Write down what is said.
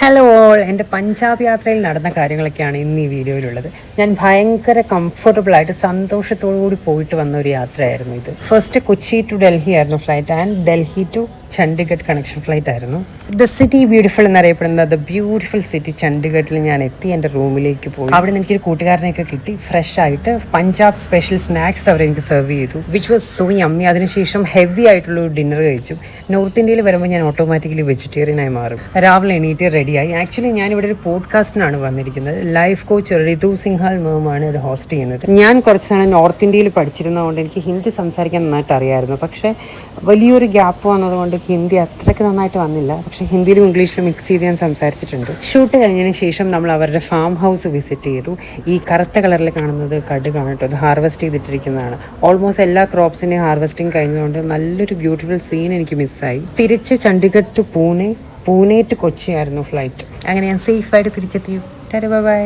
Hello all, എൻ്റെ പഞ്ചാബ് യാത്രയിൽ നടന്ന കാര്യങ്ങളൊക്കെയാണ് ഇന്ന് ഈ വീഡിയോയിലുള്ളത്. ഞാൻ ഭയങ്കര കംഫർട്ടബിളായിട്ട് സന്തോഷത്തോടു കൂടി പോയിട്ട് വന്ന ഒരു യാത്രയായിരുന്നു ഇത്. ഫസ്റ്റ് കൊച്ചി ടു ഡൽഹി ആയിരുന്നു flight and Delhi to Chandigarh connection flight ആയിരുന്നു. ദ സിറ്റി ബ്യൂട്ടിഫുൾ എന്നറിയപ്പെടുന്ന ദ ബ്യൂട്ടിഫുൾ സിറ്റി ചണ്ഡീഗഡിൽ ഞാൻ എത്തി. എൻ്റെ റൂമിലേക്ക് പോയി. അവിടെ നിന്ന് എനിക്കൊരു കൂട്ടുകാരനെയൊക്കെ കിട്ടി. ഫ്രഷ് ആയിട്ട് പഞ്ചാബ് സ്പെഷ്യൽ സ്നാക്സ് അവർ എനിക്ക് സെർവ് ചെയ്തു, വിച്ച് വാസ് സോ യമ്മി. അതിനുശേഷം ഹെവി ആയിട്ടുള്ള ഒരു ഡിന്നർ കഴിച്ചു. നോർത്ത് ഇന്ത്യയിൽ വരുമ്പോൾ ഞാൻ ഓട്ടോമാറ്റിക്കലി വെജിറ്റേറിയനായി മാറും. രാവിലെ എണീറ്റ് റെഡിയായി. ആക്ച്വലി ഞാനിവിടെ ഒരു പോഡ്കാസ്റ്റിനാണ് വന്നിരിക്കുന്നത്. ലൈഫ് കോച്ച് ഋതു സിൻഹാൽ മാമാണ് ഇത് ഹോസ്റ്റ് ചെയ്യുന്നത്. ഞാൻ കുറച്ച് നാൾ നോർത്ത് ഇന്ത്യയിൽ പഠിച്ചിരുന്നതുകൊണ്ട് എനിക്ക് ഹിന്ദി സംസാരിക്കാൻ നന്നായിട്ട് അറിയാമായിരുന്നു. പക്ഷേ വലിയൊരു ഗ്യാപ്പ് വന്നതുകൊണ്ട് ഹിന്ദി അത്രയ്ക്ക് നന്നായിട്ട് വന്നില്ല. പക്ഷേ ഹിന്ദിയിലും ഇംഗ്ലീഷിലും മിക്സ് ചെയ്ത് ഞാൻ സംസാരിച്ചിട്ടുണ്ട്. ഷൂട്ട് കഴിഞ്ഞതിന് ശേഷം നമ്മൾ അവരുടെ ഫാം ഹൗസ് വിസിറ്റ് ചെയ്തു. ഈ കറുത്ത കളറിൽ കാണുന്നത് കടുകാണ് കേട്ടോ. അത് ഹാർവെസ്റ്റ് ചെയ്തിട്ടിരിക്കുന്നതാണ്. ഓൾമോസ്റ്റ് എല്ലാ ക്രോപ്സിൻ്റെയും ഹാർവെസ്റ്റിംഗ് കഴിഞ്ഞതുകൊണ്ട് നല്ലൊരു ബ്യൂട്ടിഫുൾ സീൻ എനിക്ക് മിസ്സായി. തിരിച്ച് ചണ്ഡീഗഡ് ടു പൂനെ ടു കൊച്ചി ആയിരുന്നു ഫ്ലൈറ്റ്. അങ്ങനെ ഞാൻ സേഫായിട്ട് തിരിച്ചെത്തി. Bye bye.